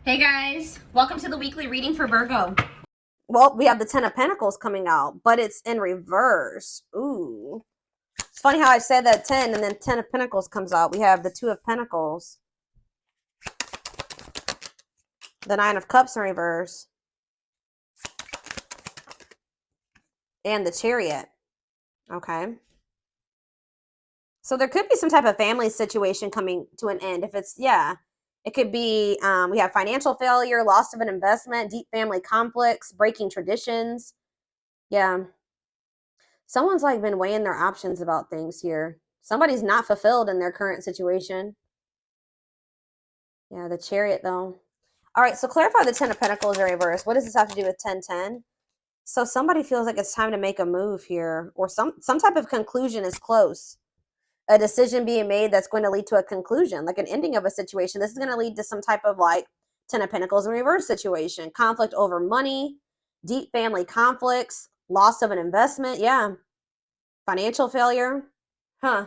Hey guys, welcome to the weekly reading for Virgo. Well, we have the Ten of Pentacles coming out, but it's in reverse. Ooh. It's funny how I said that 10 and then 10 of Pentacles comes out. We have the Two of Pentacles, the Nine of Cups in reverse, and the Chariot. Okay. So there could be some type of family situation coming to an end. If it's, yeah, it could be, we have financial failure, loss of an investment, deep family conflicts, breaking traditions. Yeah. Someone's like been weighing their options about things here. Somebody's not fulfilled in their current situation. Yeah, the Chariot though. All right, so clarify the Ten of Pentacles in reverse. What does this have to do with 1010? So somebody feels like it's time to make a move here, or some type of conclusion is close. A decision being made that's going to lead to a conclusion, like an ending of a situation. This is going to lead to some type of like Ten of Pentacles in reverse situation. Conflict over money, deep family conflicts, loss of an investment. Yeah. Financial failure. Huh.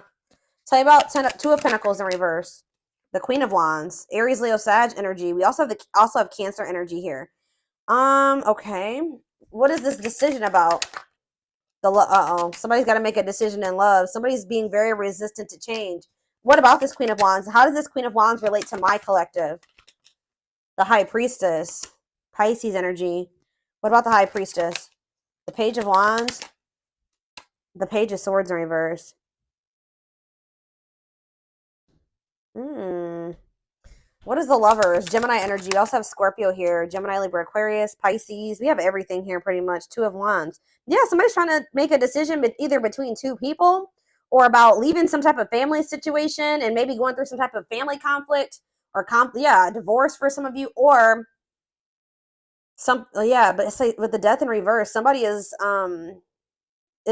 Tell you about Two of Pentacles in reverse. The Queen of Wands, Aries, Leo, Sag energy. We also have Cancer energy here. Okay. What is this decision about? Somebody's got to make a decision in love. Somebody's being very resistant to change. What about this Queen of Wands? How does this Queen of Wands relate to my collective? The High Priestess, Pisces energy. What about the High Priestess? The Page of Wands, the Page of Swords in reverse. What is the Lovers? Gemini energy. We also have Scorpio here. Gemini, Libra, Aquarius, Pisces. We have everything here pretty much. Two of Wands. Yeah, somebody's trying to make a decision either between two people or about leaving some type of family situation and maybe going through some type of family conflict or divorce for some of you, or but it's like with the Death in reverse, somebody is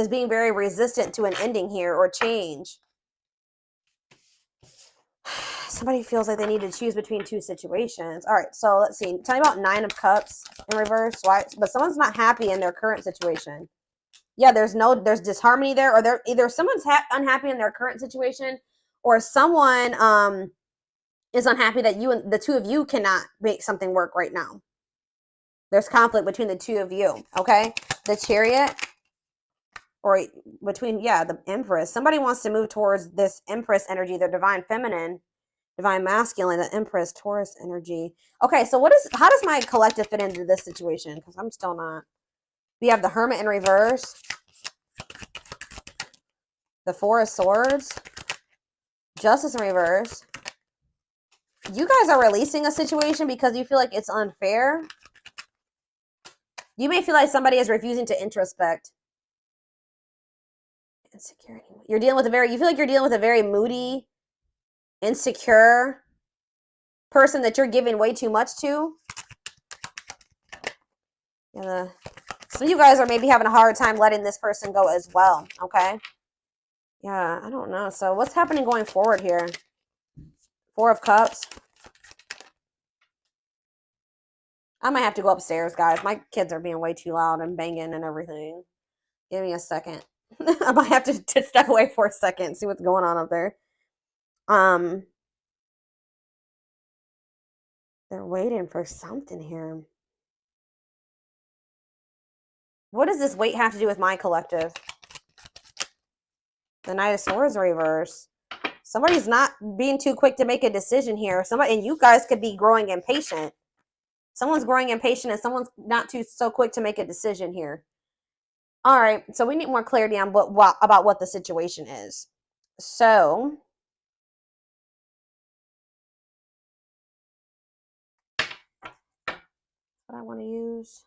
being very resistant to an ending here or change. Somebody feels like they need to choose between two situations. All right, so let's see. Tell me about Nine of Cups in reverse. Why? But someone's not happy in their current situation. Yeah, there's disharmony there, or either someone's unhappy in their current situation, or someone is unhappy that the two of you cannot make something work right now. There's conflict between the two of you. Okay, the Chariot, or between the Empress. Somebody wants to move towards this Empress energy, their divine feminine. Divine masculine, the Empress, Taurus energy. Okay, so how does my collective fit into this situation? Because I'm still not. We have the Hermit in reverse, the Four of Swords, Justice in reverse. You guys are releasing a situation because you feel like it's unfair. You may feel like somebody is refusing to introspect. Insecurity. You feel like you're dealing with a very moody, insecure person that you're giving way too much to. Yeah, some of you guys are maybe having a hard time letting this person go as well, okay? Yeah, I don't know. So what's happening going forward here? Four of Cups. I might have to go upstairs, guys. My kids are being way too loud and banging and everything. Give me a second. I might have to step away for a second and see what's going on up there. They're waiting for something here. What does this wait have to do with my collective? The Knight of Swords reverse. Somebody's not being too quick to make a decision here. And you guys could be growing impatient. Someone's growing impatient and someone's not so quick to make a decision here. All right, so we need more clarity on about what the situation is. So, what I want to use.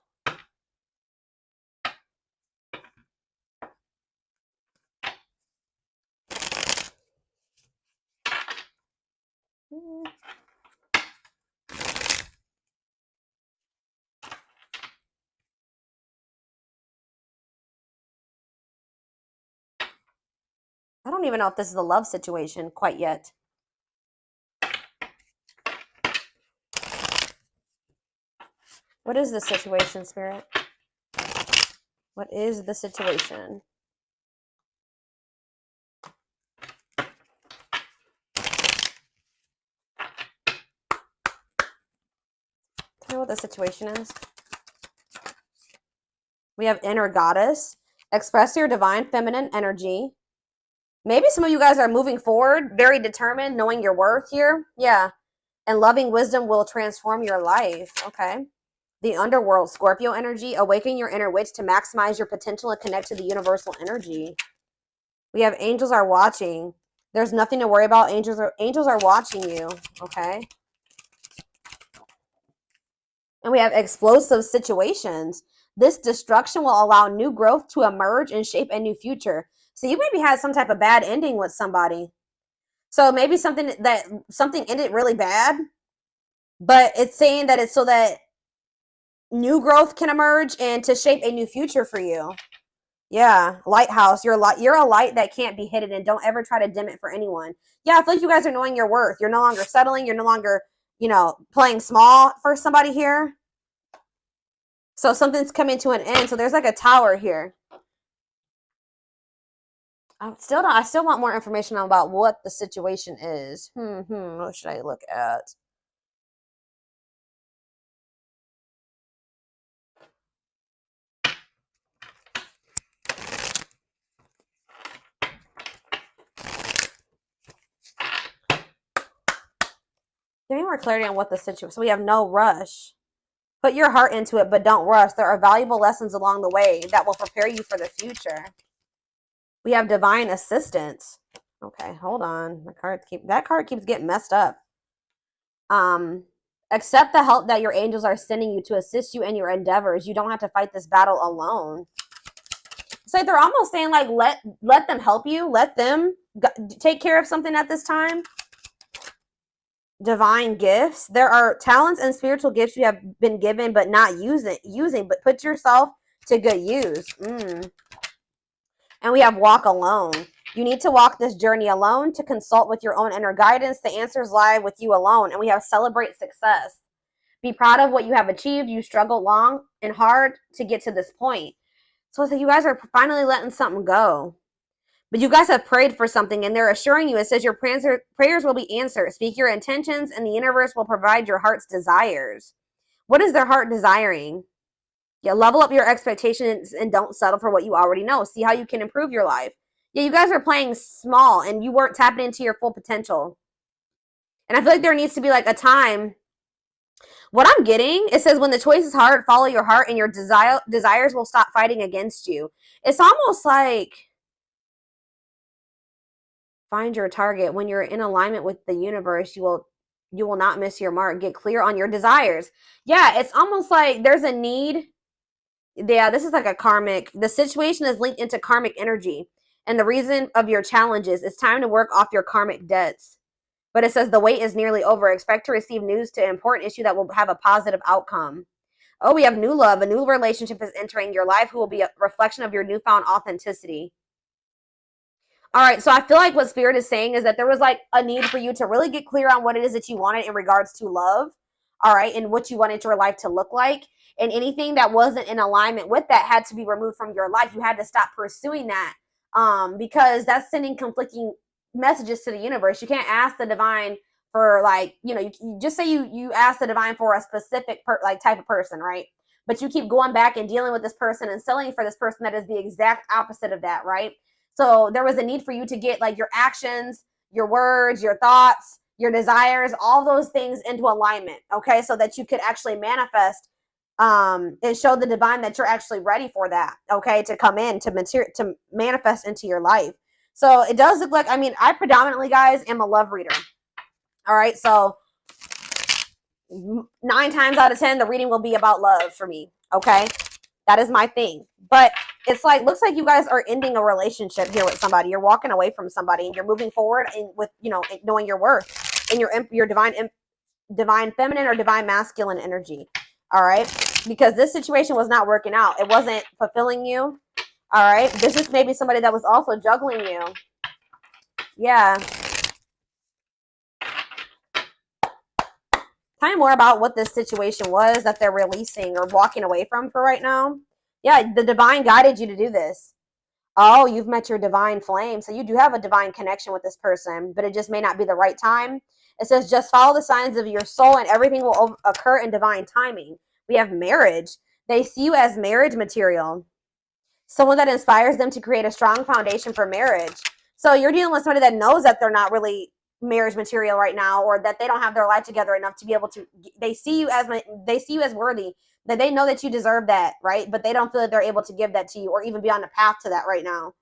I don't even know if this is a love situation quite yet. What is the situation, Spirit? What is the situation? know what the situation is. We have inner goddess. Express your divine feminine energy. Maybe some of you guys are moving forward, very determined, knowing your worth here. Yeah. And loving wisdom will transform your life. Okay. The underworld, Scorpio energy. Awaken your inner witch to maximize your potential and connect to the universal energy. We have angels are watching. There's nothing to worry about. Angels are watching you. Okay. And we have explosive situations. This destruction will allow new growth to emerge and shape a new future. So you maybe had some type of bad ending with somebody. So maybe something ended really bad, but it's saying that it's so that new growth can emerge and to shape a new future for you. Yeah, lighthouse. You're a light that can't be hidden, and don't ever try to dim it for anyone. Yeah, I feel like you guys are knowing your worth. You're no longer settling. You're no longer, playing small for somebody here. So something's coming to an end. So there's like a tower here. I still want more information about what the situation is. What should I look at? Give me more clarity on what the situation. So we have no rush. Put your heart into it, but don't rush. There are valuable lessons along the way that will prepare you for the future. We have divine assistance. Okay, hold on. That card keeps getting messed up. Accept the help that your angels are sending you to assist you in your endeavors. You don't have to fight this battle alone. So they're almost saying like let them help you. Let them take care of something at this time. Divine gifts. There are talents and spiritual gifts you have been given but not using, but put yourself to good use. And we have walk alone. You need to walk this journey alone to consult with your own inner guidance. The answers lie with you alone. And we have celebrate success. Be proud of what you have achieved. You struggled long and hard to get to this point. So you guys are finally letting something go. But you guys have prayed for something, and they're assuring you, it says your prayers will be answered. Speak your intentions, and the universe will provide your heart's desires. What is their heart desiring? Yeah, level up your expectations and don't settle for what you already know. See how you can improve your life. Yeah, you guys are playing small, and you weren't tapping into your full potential. And I feel like there needs to be like a time. What I'm getting, it says when the choice is hard, follow your heart, and your desires will stop fighting against you. It's almost like find your target. When you're in alignment with the universe, you will not miss your mark. Get clear on your desires. Yeah, it's almost like there's a need. Yeah, this is like a karmic. The situation is linked into karmic energy. And the reason of your challenges, it's time to work off your karmic debts. But it says the wait is nearly over. Expect to receive news to an important issue that will have a positive outcome. Oh, we have new love. A new relationship is entering your life who will be a reflection of your newfound authenticity. All right, so I feel like what Spirit is saying is that there was like a need for you to really get clear on what it is that you wanted in regards to love, all right, and what you wanted your life to look like. And anything that wasn't in alignment with that had to be removed from your life. You had to stop pursuing that because that's sending conflicting messages to the universe. You can't ask the divine for like, you just say you ask the divine for a specific type of person, right? But you keep going back and dealing with this person and selling for this person that is the exact opposite of that, right? So there was a need for you to get like your actions, your words, your thoughts, your desires, all those things into alignment, okay? So that you could actually manifest and show the divine that you're actually ready for that, okay? To come in, to manifest into your life. So it does look like, I predominantly, guys, am a love reader. All right, so 9 times out of 10, the reading will be about love for me, okay? That is my thing. But it's like, looks like you guys are ending a relationship here with somebody. You're walking away from somebody and you're moving forward and with, knowing your worth and your divine feminine or divine masculine energy. All right. Because this situation was not working out. It wasn't fulfilling you. All right. This is maybe somebody that was also juggling you. Yeah. Tell me more about what this situation was that they're releasing or walking away from for right now. Yeah, the divine guided you to do this. Oh, you've met your divine flame. So you do have a divine connection with this person, but it just may not be the right time. It says, just follow the signs of your soul and everything will occur in divine timing. We have marriage. They see you as marriage material. Someone that inspires them to create a strong foundation for marriage. So you're dealing with somebody that knows that they're not really marriage material right now, or that they don't have their life together enough to be able to, they see you as worthy, that they know that you deserve that, right? But they don't feel that they're able to give that to you or even be on the path to that right now.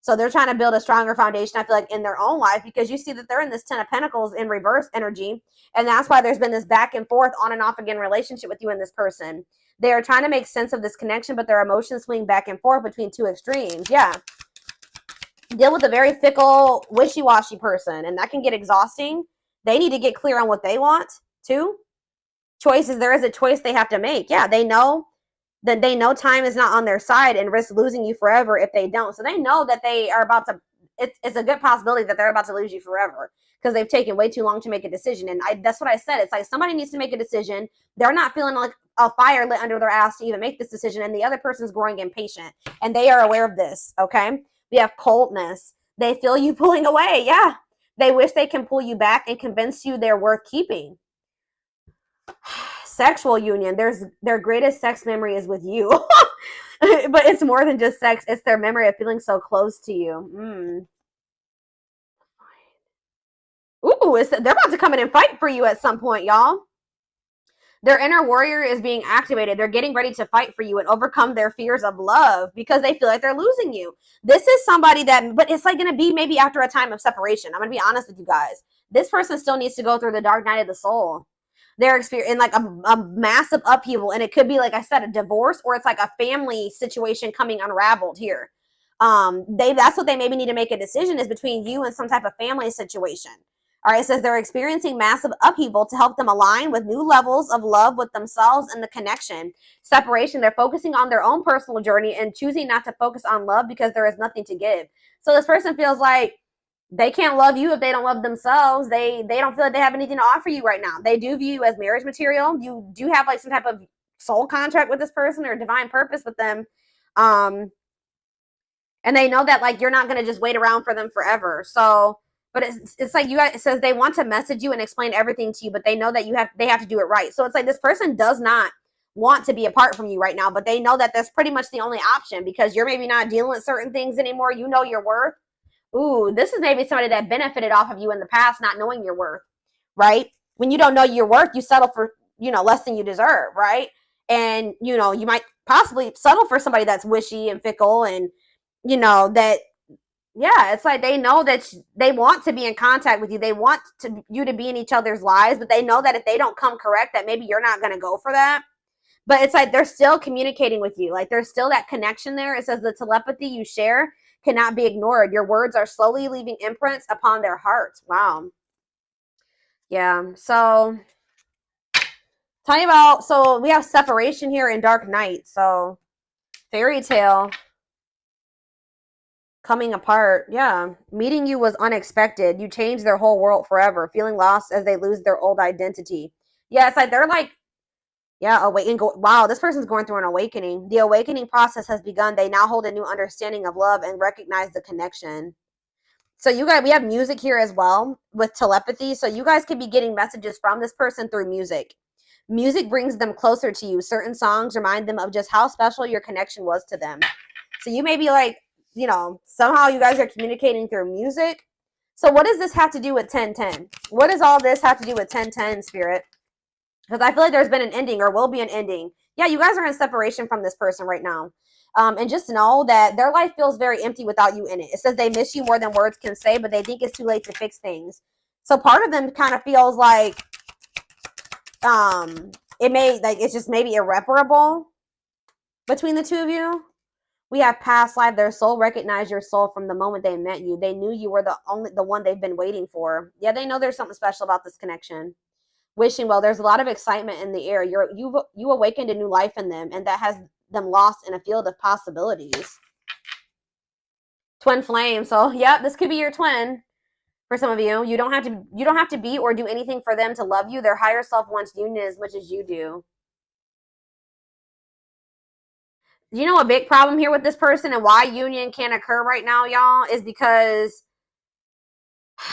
So they're trying to build a stronger foundation, I feel like, in their own life, because you see that they're in this 10 of Pentacles in reverse energy. And that's why there's been this back and forth, on and off again relationship with you and this person. They are trying to make sense of this connection, but their emotions swing back and forth between two extremes. Yeah. Deal with a very fickle, wishy-washy person, and that can get exhausting. They need to get clear on what they want, too. Choices, there is a choice they have to make. Yeah, they know that time is not on their side and risk losing you forever if they don't. So they know that they are about to, it's a good possibility that they're about to lose you forever because they've taken way too long to make a decision. And that's what I said. It's like somebody needs to make a decision. They're not feeling like a fire lit under their ass to even make this decision, and the other person's growing impatient, and they are aware of this, okay? We have coldness. They feel you pulling away. Yeah. They wish they can pull you back and convince you they're worth keeping. Sexual union. Their greatest sex memory is with you. But it's more than just sex. It's their memory of feeling so close to you. Ooh, they're about to come in and fight for you at some point, y'all. Their inner warrior is being activated. They're getting ready to fight for you and overcome their fears of love because they feel like they're losing you. This is somebody that, but it's like going to be maybe after a time of separation. I'm going to be honest with you guys. This person still needs to go through the dark night of the soul. They're experiencing like a massive upheaval, and it could be, like I said, a divorce, or it's like a family situation coming unraveled here. That's what they maybe need to make a decision, is between you and some type of family situation. All right, it says they're experiencing massive upheaval to help them align with new levels of love with themselves and the connection. Separation, they're focusing on their own personal journey and choosing not to focus on love because there is nothing to give. So this person feels like they can't love you if they don't love themselves. They don't feel like they have anything to offer you right now. They do view you as marriage material. You do have like some type of soul contract with this person or divine purpose with them. And they know that like you're not going to just wait around for them forever. So, but it's like you guys, it says they want to message you and explain everything to you, but they know that they have to do it right. So it's like this person does not want to be apart from you right now, but they know that that's pretty much the only option because you're maybe not dealing with certain things anymore. You know your worth. Ooh, this is maybe somebody that benefited off of you in the past, not knowing your worth, right? When you don't know your worth, you settle for, less than you deserve, right? And, you might possibly settle for somebody that's wishy and fickle and, that, yeah, it's like they know that they want to be in contact with you. They want you to be in each other's lives, but they know that if they don't come correct, that maybe you're not going to go for that. But it's like they're still communicating with you. Like there's still that connection there. It says the telepathy you share cannot be ignored. Your words are slowly leaving imprints upon their hearts. Wow. Yeah. So tell you about, so we have separation here in Dark Night. So fairy tale coming apart. Yeah. Meeting you was unexpected. You changed their whole world forever. Feeling lost as they lose their old identity. Yeah. It's like they're like, yeah, wow, this person's going through an awakening. The awakening process has begun. They now hold a new understanding of love and recognize the connection. So we have music here as well with telepathy. So you guys could be getting messages from this person through music. Music brings them closer to you. Certain songs remind them of just how special your connection was to them. So you may be like, somehow you guys are communicating through music. So what does this have to do with 1010? What does all this have to do with 1010, Spirit? Because I feel like there's been an ending or will be an ending. Yeah, you guys are in separation from this person right now. And just know that their life feels very empty without you in it. It says they miss you more than words can say, but they think it's too late to fix things. So part of them kind of feels like it's just maybe irreparable between the two of you. We have past life. Their soul recognized your soul from the moment they met you. They knew you were the one they've been waiting for. Yeah, they know there's something special about this connection. Wishing well, there's a lot of excitement in the air. You awakened a new life in them, and that has them lost in a field of possibilities. Twin flame. So yeah, this could be your twin for some of you. You don't have to be or do anything for them to love you. Their higher self wants union as much as you do. You know a big problem here with this person and why union can't occur right now, y'all, is because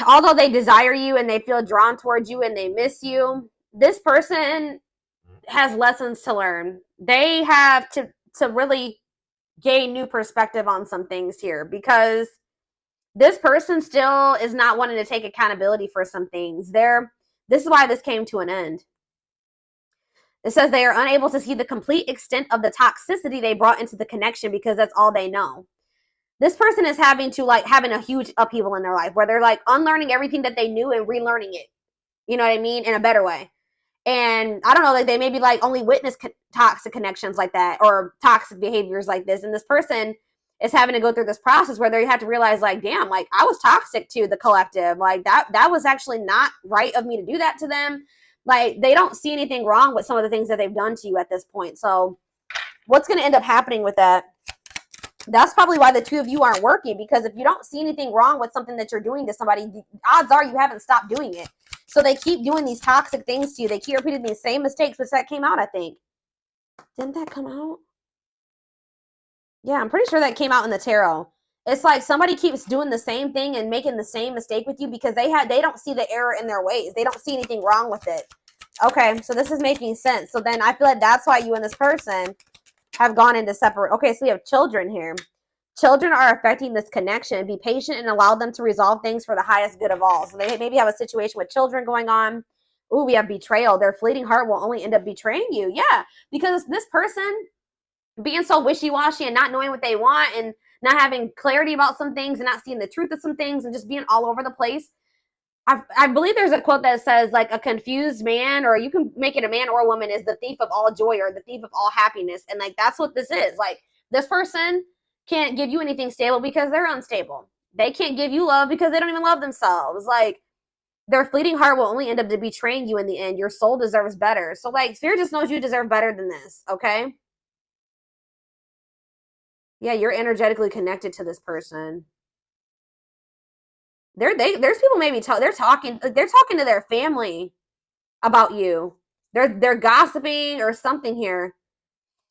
although they desire you and they feel drawn towards you and they miss you, this person has lessons to learn. They have to really gain new perspective on some things here, because this person still is not wanting to take accountability for some things. This is why this came to an end. It says they are unable to see the complete extent of the toxicity they brought into the connection because that's all they know. This person is having a huge upheaval in their life where they're like unlearning everything that they knew and relearning it. You know what I mean? In a better way. And I don't know, like they maybe like only witness toxic connections like that or toxic behaviors like this. And this person is having to go through this process where they have to realize like, damn, like I was toxic to the collective. Like that was actually not right of me to do that to them. Like they don't see anything wrong with some of the things that they've done to you at this point. So what's going to end up happening with that? That's probably why the two of you aren't working, because if you don't see anything wrong with something that you're doing to somebody, the odds are you haven't stopped doing it. So they keep doing these toxic things to you. They keep repeating these same mistakes, which that came out, I think. Didn't that come out? Yeah, I'm pretty sure that came out in the tarot. It's like somebody keeps doing the same thing and making the same mistake with you because they don't see the error in their ways. They don't see anything wrong with it. Okay, so this is making sense. So then I feel like that's why you and this person have gone into separate. Okay, so we have children here. Children are affecting this connection. Be patient and allow them to resolve things for the highest good of all. So they maybe have a situation with children going on. Ooh, we have betrayal. Their fleeting heart will only end up betraying you. Yeah, because this person being so wishy-washy and not knowing what they want and not having clarity about some things and not seeing the truth of some things and just being all over the place. I believe there's a quote that says like a confused man, or you can make it a man or a woman, is the thief of all joy or the thief of all happiness. And like that's what this is. Like this person can't give you anything stable because they're unstable. They can't give you love because they don't even love themselves. Like their fleeting heart will only end up betraying you in the end. Your soul deserves better. So like Spirit just knows you deserve better than this. Okay. Yeah, you're energetically connected to this person. There's people maybe they're talking to their family about you. They're gossiping or something here.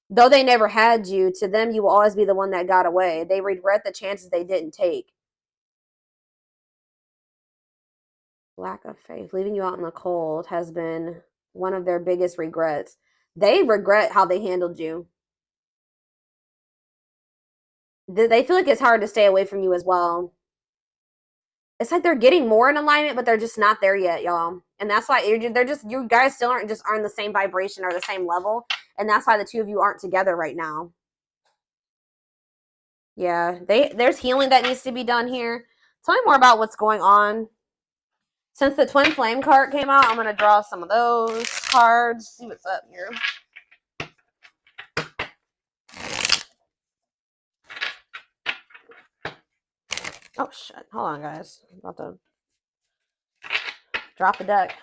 Though they never had you, to them you will always be the one that got away. They regret the chances they didn't take. Lack of faith, leaving you out in the cold has been one of their biggest regrets. They regret how they handled you. They feel like it's hard to stay away from you as well. It's like they're getting more in alignment, but they're just not there yet, y'all. And that's why you guys still aren't the same vibration or the same level. And that's why the two of you aren't together right now. Yeah, there's healing that needs to be done here. Tell me more about what's going on. Since the Twin Flame card came out, I'm going to draw some of those cards. See what's up here. Oh, shit. Hold on, guys. I'm about to drop the deck.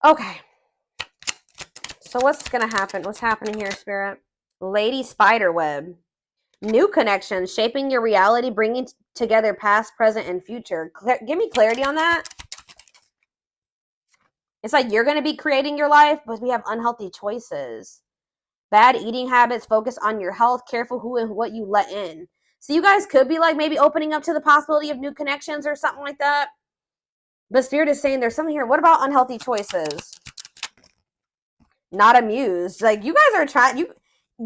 Okay. So what's going to happen? What's happening here, Spirit? Lady Spiderweb. New connections, shaping your reality, bringing together past, present, and future. Give me clarity on that. It's like you're going to be creating your life, but we have unhealthy choices. Bad eating habits, focus on your health, careful who and what you let in. So you guys could be like maybe opening up to the possibility of new connections or something like that. But Spirit is saying there's something here. What about unhealthy choices? Not amused. Like you guys are trying,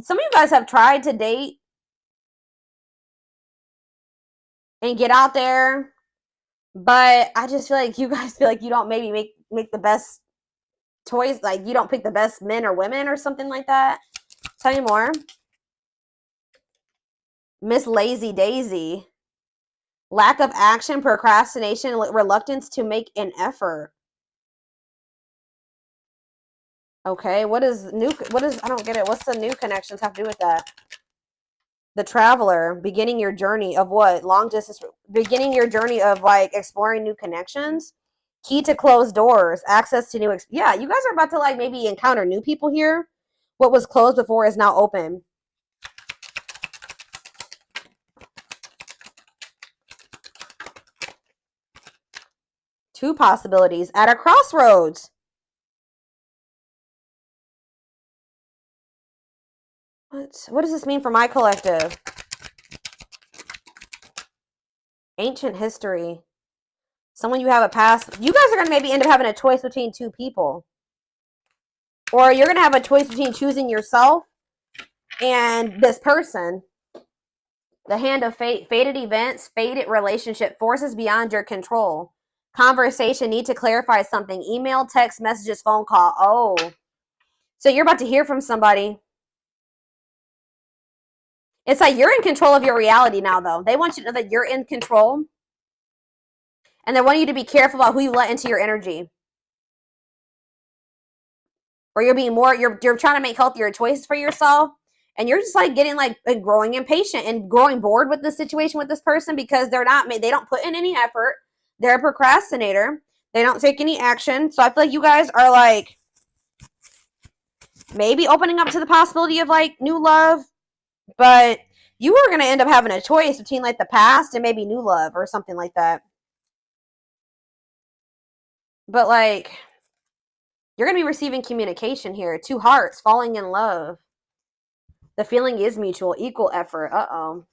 some of you guys have tried to date and get out there, but I just feel like you guys feel like you don't maybe make the best choice. Like you don't pick the best men or women or something like that. Tell me more. Miss Lazy Daisy. Lack of action, procrastination, reluctance to make an effort. Okay, I don't get it. What's the new connections have to do with that? The Traveler, beginning your journey of what? Long distance, beginning your journey of like exploring new connections. Key to closed doors, access to new, yeah, you guys are about to like maybe encounter new people here. What was closed before is now open. Two possibilities at a crossroads. What does this mean for my collective? Ancient history. Someone you have a past. You guys are going to maybe end up having a choice between two people. Or you're going to have a choice between choosing yourself and this person. The hand of fate. Fated events. Fated relationship. Forces beyond your control. Conversation. Need to clarify something. Email, text, messages, phone call. Oh. So you're about to hear from somebody. It's like you're in control of your reality now, though. They want you to know that you're in control. And they want you to be careful about who you let into your energy. Or you're being more, you're trying to make healthier choices for yourself. And you're just like getting like growing impatient and growing bored with the situation with this person because they don't put in any effort. They're a procrastinator. They don't take any action. So I feel like you guys are like maybe opening up to the possibility of like new love. But you are going to end up having a choice between like the past and maybe new love or something like that. But like, you're going to be receiving communication here. Two hearts falling in love. The feeling is mutual, equal effort. Uh-oh.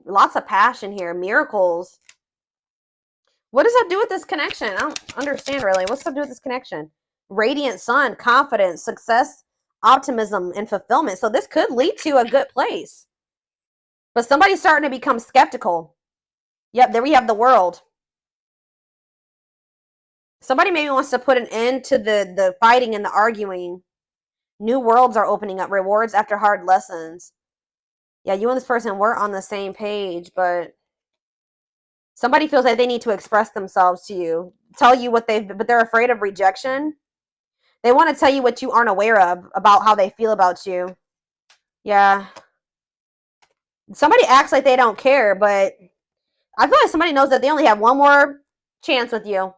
Lots of passion here. Miracles. What does that do with this connection? I don't understand really. What's that do with this connection? Radiant sun, confidence, success, optimism, and fulfillment. So this could lead to a good place. But somebody's starting to become skeptical. Yep, there we have the world. Somebody maybe wants to put an end to the fighting and the arguing. New worlds are opening up. Rewards after hard lessons. Yeah, you and this person weren't on the same page, but somebody feels like they need to express themselves to you. Tell you what but they're afraid of rejection. They want to tell you what you aren't aware of about how they feel about you. Yeah. Somebody acts like they don't care, but I feel like somebody knows that they only have one more chance with you.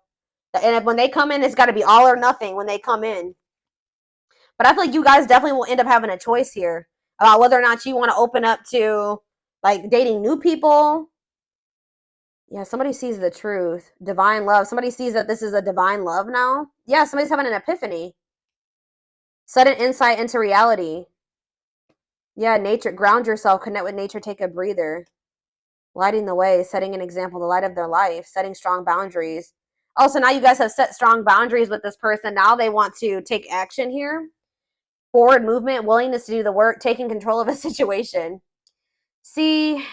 And when they come in, it's got to be all or nothing when they come in. But I feel like you guys definitely will end up having a choice here about whether or not you want to open up to like dating new people. Yeah, somebody sees the truth. Divine love. Somebody sees that this is a divine love now. Yeah, somebody's having an epiphany. Sudden insight into reality. Yeah, nature. Ground yourself. Connect with nature. Take a breather. Lighting the way. Setting an example. The light of their life. Setting strong boundaries. Oh, so now you guys have set strong boundaries with this person. Now they want to take action here. Forward movement. Willingness to do the work. Taking control of a situation. See,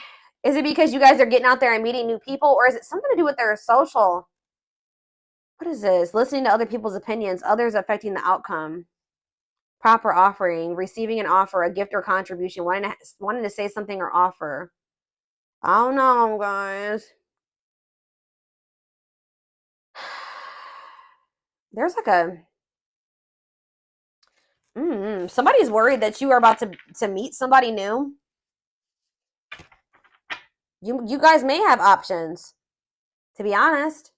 is it because you guys are getting out there and meeting new people? Or is it something to do with their social? What is this? Listening to other people's opinions. Others affecting the outcome. Proper offering. Receiving an offer. A gift or contribution. Wanting to say something or offer. I don't know, guys. There's like a... somebody's worried that you are about to meet somebody new. You guys may have options, to be honest.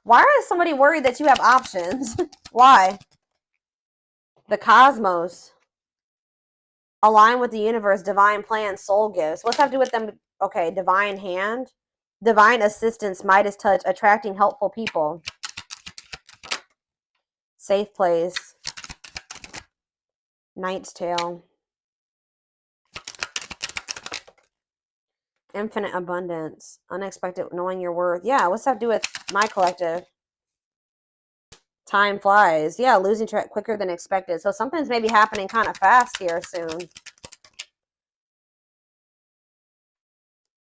Why is somebody worried that you have options? Why? The cosmos. Align with the universe, divine plan, soul gifts. What's that have to do with them? Okay, divine hand. Divine assistance, Midas touch, attracting helpful people. Safe place. Knight's tale. Infinite abundance. Unexpected, knowing your worth. Yeah, what's that have to do with my collective? Time flies. Yeah, losing track quicker than expected. So something's maybe happening kind of fast here soon.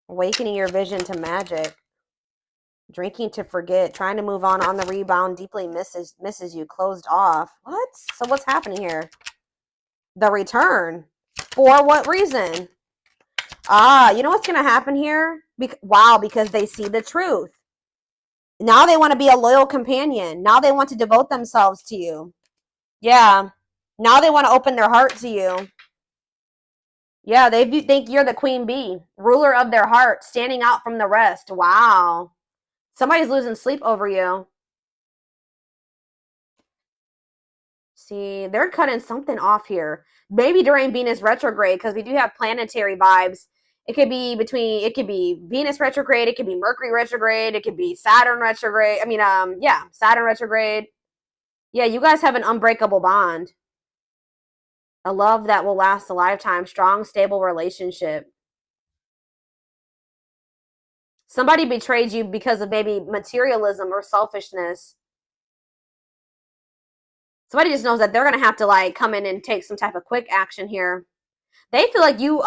Awakening your vision to magic. Drinking to forget. Trying to move on the rebound. Deeply misses you. Closed off. What? So what's happening here? The return. For what reason? You know what's going to happen here? Wow, because they see the truth. Now they want to be a loyal companion. Now they want to devote themselves to you. Yeah. Now they want to open their heart to you. Yeah, they think you're the queen bee, ruler of their heart, standing out from the rest. Wow. Somebody's losing sleep over you. See, they're cutting something off here. Maybe during Venus retrograde, because we do have planetary vibes. It could be Venus retrograde. It could be Mercury retrograde. It could be Saturn retrograde. Saturn retrograde. Yeah, you guys have an unbreakable bond. A love that will last a lifetime. Strong, stable relationship. Somebody betrayed you because of maybe materialism or selfishness. Somebody just knows that they're going to have to like come in and take some type of quick action here. They feel like you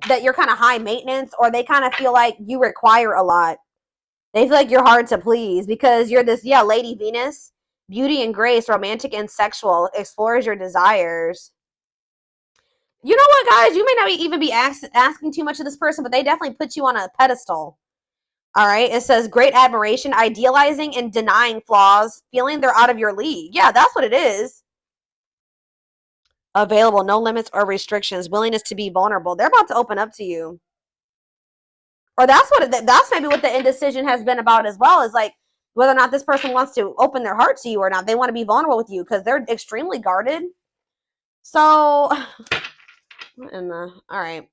that you're kind of high maintenance, or they kind of feel like you require a lot. They feel like you're hard to please because you're this, yeah, Lady Venus, beauty and grace, romantic and sexual, explores your desires. You know what, guys? You may not even be asking too much of this person, but they definitely put you on a pedestal. All right. It says great admiration, idealizing and denying flaws, feeling they're out of your league. Yeah, that's what it is. Available, no limits or restrictions, willingness to be vulnerable. They're about to open up to you. Or that's maybe what the indecision has been about as well, is like whether or not this person wants to open their heart to you or not. They want to be vulnerable with you because they're extremely guarded. So, all right.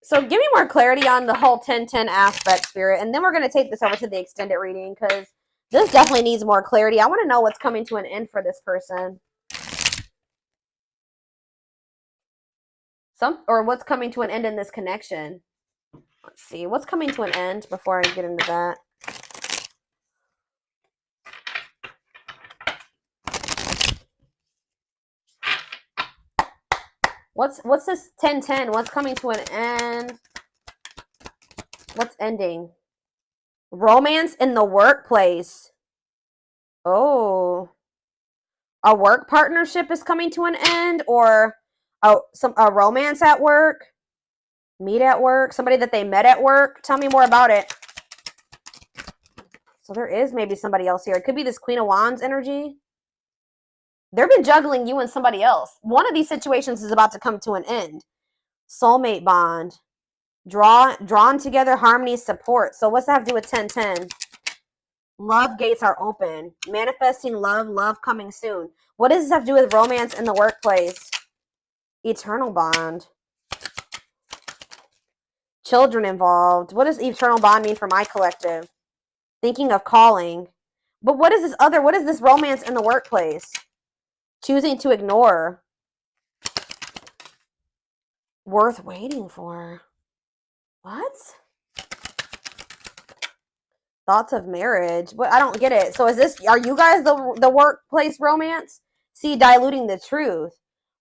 So give me more clarity on the whole 10-10 aspect, Spirit, and then we're going to take this over to the extended reading because this definitely needs more clarity. I want to know what's coming to an end for this person. Or what's coming to an end in this connection. Let's see. What's coming to an end before I get into that? What's this 10-10? What's coming to an end? What's ending? Romance in the workplace. Oh. A work partnership is coming to an end, or a romance at work, meet at work, somebody that they met at work. Tell me more about it. So there is maybe somebody else here. It could be this Queen of Wands energy. They've been juggling you and somebody else. One of these situations is about to come to an end. Soulmate bond. Drawn together, harmony, support. So what's that have to do with 10-10? Love gates are open. Manifesting love coming soon. What does this have to do with romance in the workplace? Eternal bond. Children involved. What does eternal bond mean for my collective? Thinking of calling. But what is this romance in the workplace? Choosing to ignore. Worth waiting for. What? Thoughts of marriage. What? I don't get it. So are you guys the workplace romance? See, diluting the truth.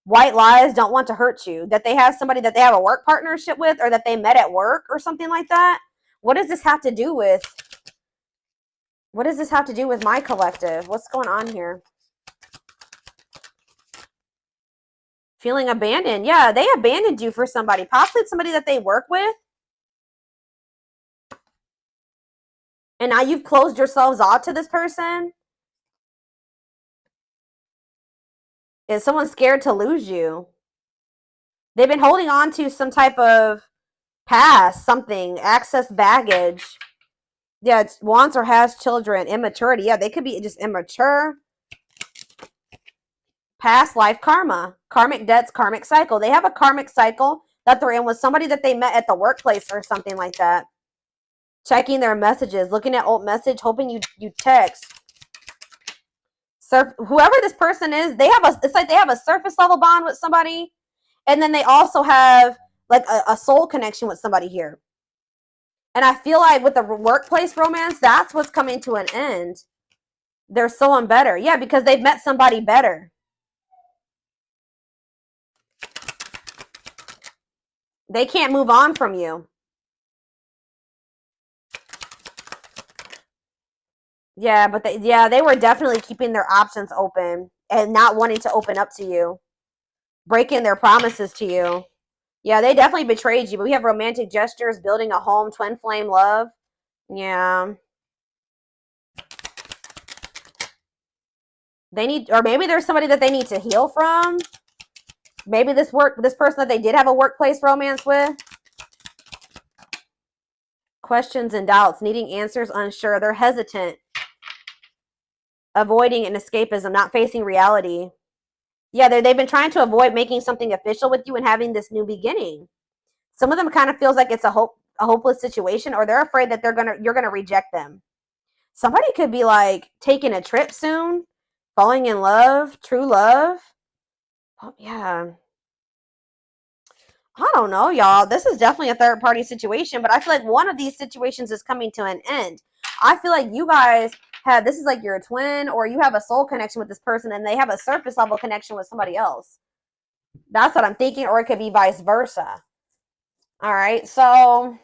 White lies, don't want to hurt you. That they have somebody that they have a work partnership with, or that they met at work or something like that. What does this have to do with? What does this have to do with my collective? What's going on here? Feeling abandoned. Yeah, they abandoned you for somebody. Possibly somebody that they work with. And now you've closed yourselves off to this person. Is someone scared to lose you? They've been holding on to some type of past, something, access baggage. Yeah, it's wants or has children, immaturity. Yeah, they could be just immature. Past life karma, karmic debts, karmic cycle. They have a karmic cycle that they're in with somebody that they met at the workplace or something like that. Checking their messages, looking at old message, hoping you text. Whoever this person is, it's like they have a surface level bond with somebody, and then they also have like a soul connection with somebody here. And I feel like with the workplace romance, that's what's coming to an end. There's someone better. Yeah, because they've met somebody better. They can't move on from you. Yeah, but they were definitely keeping their options open and not wanting to open up to you. Breaking their promises to you. Yeah, they definitely betrayed you, but we have romantic gestures, building a home, twin flame love. Yeah. Or maybe there's somebody that they need to heal from. Maybe this person that they did have a workplace romance with. Questions and doubts, needing answers, unsure. They're hesitant. Avoiding an escapism, not facing reality. Yeah, they've been trying to avoid making something official with you and having this new beginning. Some of them kind of feels like it's a hopeless situation, or they're afraid that you're gonna reject them. Somebody could be like taking a trip soon, falling in love, true love. Oh, yeah. I don't know, y'all. This is definitely a third party situation, but I feel like one of these situations is coming to an end. I feel like you guys have, this is like your twin, or you have a soul connection with this person and they have a surface level connection with somebody else. That's what I'm thinking, or it could be vice versa. All right, so